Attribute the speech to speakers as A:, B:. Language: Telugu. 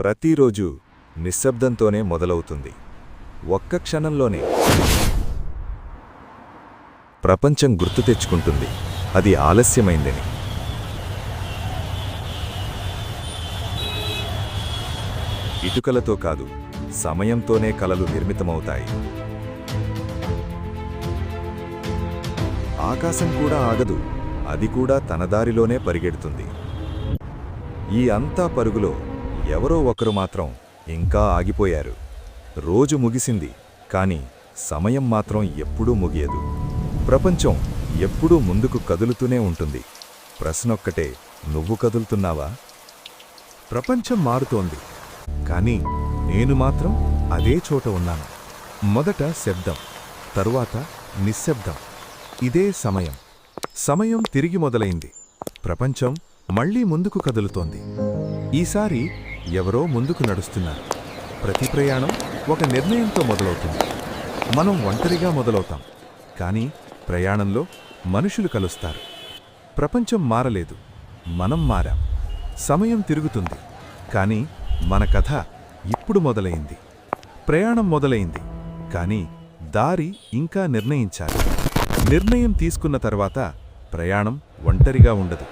A: ప్రతిరోజు నిశ్శబ్దంతోనే మొదలవుతుంది. ఒక్క క్షణంలోనే ప్రపంచం గుర్తు తెచ్చుకుంటుంది అది ఆలస్యమైందని. ఇటుకలతో కాదు, సమయంతోనే కలలు నిర్మితమవుతాయి. ఆకాశం కూడా ఆగదు, అది కూడా తన దారిలోనే పరిగెడుతుంది. ఈ అంతా పరుగులో ఎవరో ఒకరు మాత్రం ఇంకా ఆగిపోయారు. రోజు ముగిసింది, కాని సమయం మాత్రం ఎప్పుడూ ముగియదు. ప్రపంచం ఎప్పుడూ ముందుకు కదులుతూనే ఉంటుంది. ప్రశ్నొక్కటే, నువ్వు కదులుతున్నావా?
B: ప్రపంచం మారుతోంది, కానీ నేను మాత్రం అదే చోట ఉన్నాను. మొదట శబ్దం, తరువాత నిశ్శబ్దం. ఇదే సమయం. సమయం తిరిగి మొదలైంది. ప్రపంచం మళ్లీ ముందుకు కదులుతోంది. ఈసారి ఎవరో ముందుకు నడుస్తున్నారు. ప్రతి ప్రయాణం ఒక నిర్ణయంతో మొదలవుతుంది. మనం ఒంటరిగా మొదలవుతాం, కానీ ప్రయాణంలో మనుషులు కలుస్తారు. ప్రపంచం మారలేదు, మనం మారాం. సమయం తిరుగుతుంది, కానీ మన కథ ఇప్పుడు మొదలైంది. ప్రయాణం మొదలైంది, కానీ దారి ఇంకా నిర్ణయించాలి. నిర్ణయం తీసుకున్న తర్వాత ప్రయాణం ఒంటరిగా ఉండదు.